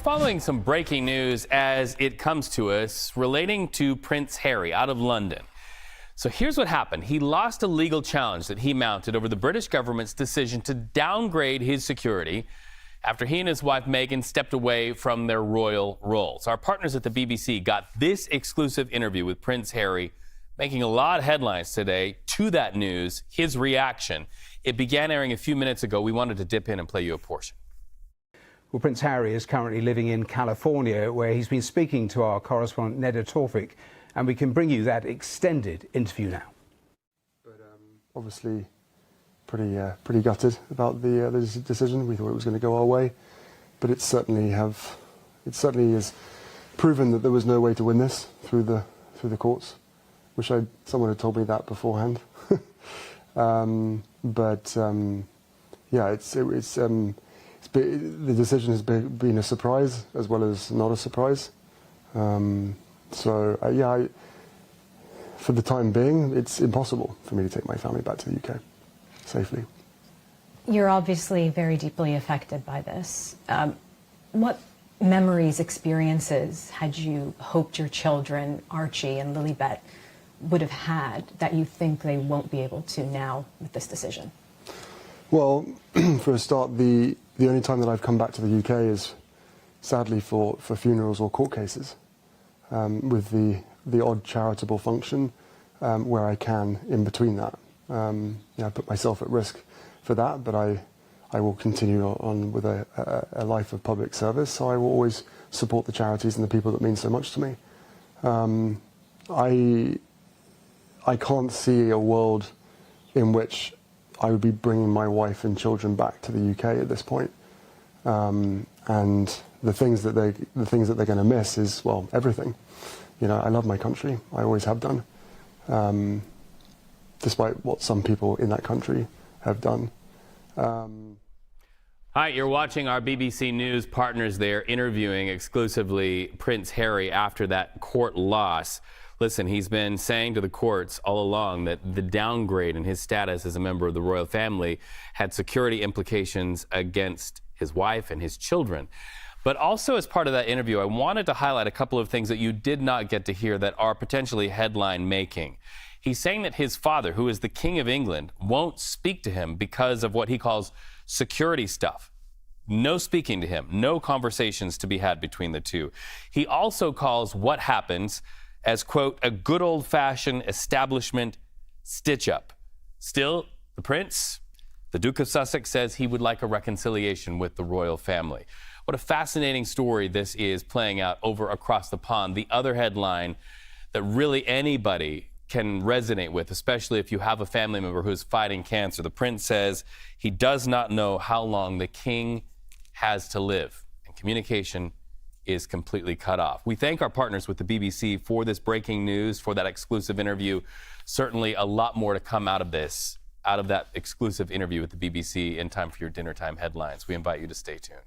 Following some breaking news as it comes to us relating to Prince Harry out of London. So here's what happened. He lost a legal challenge that he mounted over the British government's decision to downgrade his security after he and his wife Meghan stepped away from their royal roles. Our partners at the BBC got this exclusive interview with Prince Harry, making a lot of headlines today. To that news, his reaction. It began airing a few minutes ago. We wanted to dip in and play you a portion. Well, Prince Harry is currently living in California, where he's been speaking to our correspondent Tawfik, and we can bring you that extended interview now. But obviously, pretty gutted about the decision. We thought it was going to go our way, but it certainly is proven that there was no way to win this through the courts. Wish someone had told me that beforehand. Yeah, the decision has been a surprise as well as not a surprise. Yeah, for the time being, it's impossible for me to take my family back to the UK safely. You're obviously very deeply affected by this. What memories, experiences had you hoped your children, Archie and Lilibet, would have had that you think they won't be able to now with this decision? Well, for a start, the only time that I've come back to the UK is sadly for funerals or court cases, with the odd charitable function where I can in between that. I put myself at risk for that, but I will continue on with a life of public service, so I will always support the charities and the people that mean so much to me. I can't see a world in which I would be bringing my wife and children back to the UK at this point. And the things that they're going to miss is, well, everything. You know, I love my country. I always have done, despite what some people in that country have done. Hi, you're watching our BBC News partners there interviewing exclusively Prince Harry after that court loss. Listen, he's been saying to the courts all along that the downgrade in his status as a member of the royal family had security implications against his wife and his children. But also as part of that interview, I wanted to highlight a couple of things that you did not get to hear that are potentially headline making. He's saying that his father, who is the King of England, won't speak to him because of what he calls security stuff. No speaking to him, no conversations to be had between the two. He also calls what happens as, quote, a good old-fashioned establishment stitch-up. Still, the Prince, the Duke of Sussex, says he would like a reconciliation with the royal family. What a fascinating story this is playing out over across the pond. The other headline that really anybody can resonate with, especially if you have a family member who's fighting cancer. The Prince says he does not know how long the king has to live, and communication is completely cut off. We thank our partners with the BBC for this breaking news, for that exclusive interview. Certainly a lot more to come out of this, out of that exclusive interview with the BBC in time for your dinner time headlines. We invite you to stay tuned.